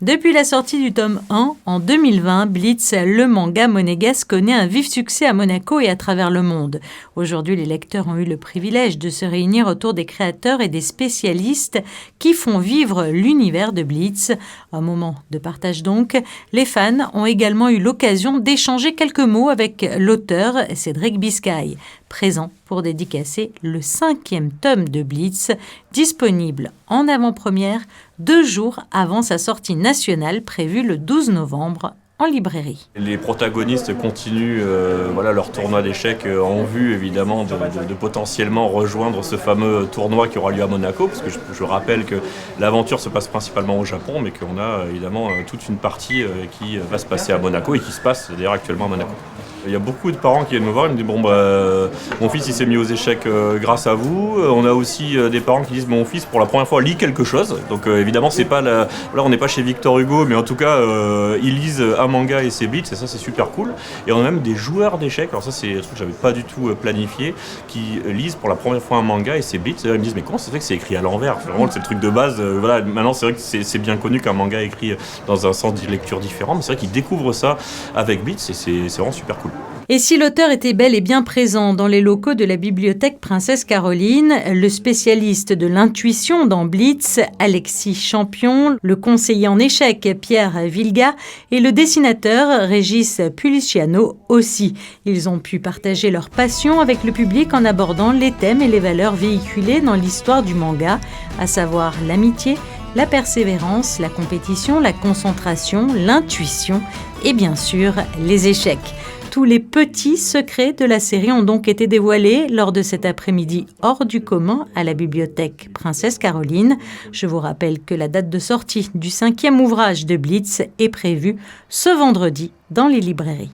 Depuis la sortie du tome 1, en 2020, Blitz, le manga monégasque, connaît un vif succès à Monaco et à travers le monde. Aujourd'hui, les lecteurs ont eu le privilège de se réunir autour des créateurs et des spécialistes qui font vivre l'univers de Blitz. Un moment de partage donc. Les fans ont également eu l'occasion d'échanger quelques mots avec l'auteur Cédric Biscay, présent pour dédicacer le 5e tome de Blitz, disponible en avant-première 2 jours avant sa sortie nationale prévue le 12 novembre en librairie. Les protagonistes continuent leur tournoi d'échecs en vue évidemment de potentiellement rejoindre ce fameux tournoi qui aura lieu à Monaco, parce que je rappelle que l'aventure se passe principalement au Japon, mais qu'on a évidemment toute une partie qui va se passer à Monaco et qui se passe d'ailleurs actuellement à Monaco. Il y a beaucoup de parents qui viennent me voir et me disent mon fils il s'est mis aux échecs grâce à vous. On a aussi des parents qui disent mon fils pour la première fois lit quelque chose. Donc évidemment c'est pas là on n'est pas chez Victor Hugo, mais en tout cas ils lisent un manga et c'est Blitz, et ça c'est super cool. Et on a même des joueurs d'échecs, alors ça c'est un truc que j'avais pas du tout planifié, qui lisent pour la première fois un manga et c'est Blitz. Et ils me disent mais comment ça fait que c'est écrit à l'envers? Vraiment c'est le truc de base. Maintenant c'est vrai que c'est bien connu qu'un manga est écrit dans un sens de lecture différent, mais c'est vrai qu'ils découvrent ça avec Blitz et c'est vraiment super cool. Et si l'auteur était bel et bien présent dans les locaux de la bibliothèque Princesse Caroline, le spécialiste de l'intuition dans Blitz, Alexis Champion, le conseiller en échecs Pierre Vilga et le dessinateur Régis Puliciano aussi. Ils ont pu partager leur passion avec le public en abordant les thèmes et les valeurs véhiculées dans l'histoire du manga, à savoir l'amitié, la persévérance, la compétition, la concentration, l'intuition et bien sûr les échecs. Tous les petits secrets de la série ont donc été dévoilés lors de cet après-midi hors du commun à la bibliothèque Princesse Caroline. Je vous rappelle que la date de sortie du 5e ouvrage de Blitz est prévue ce vendredi dans les librairies.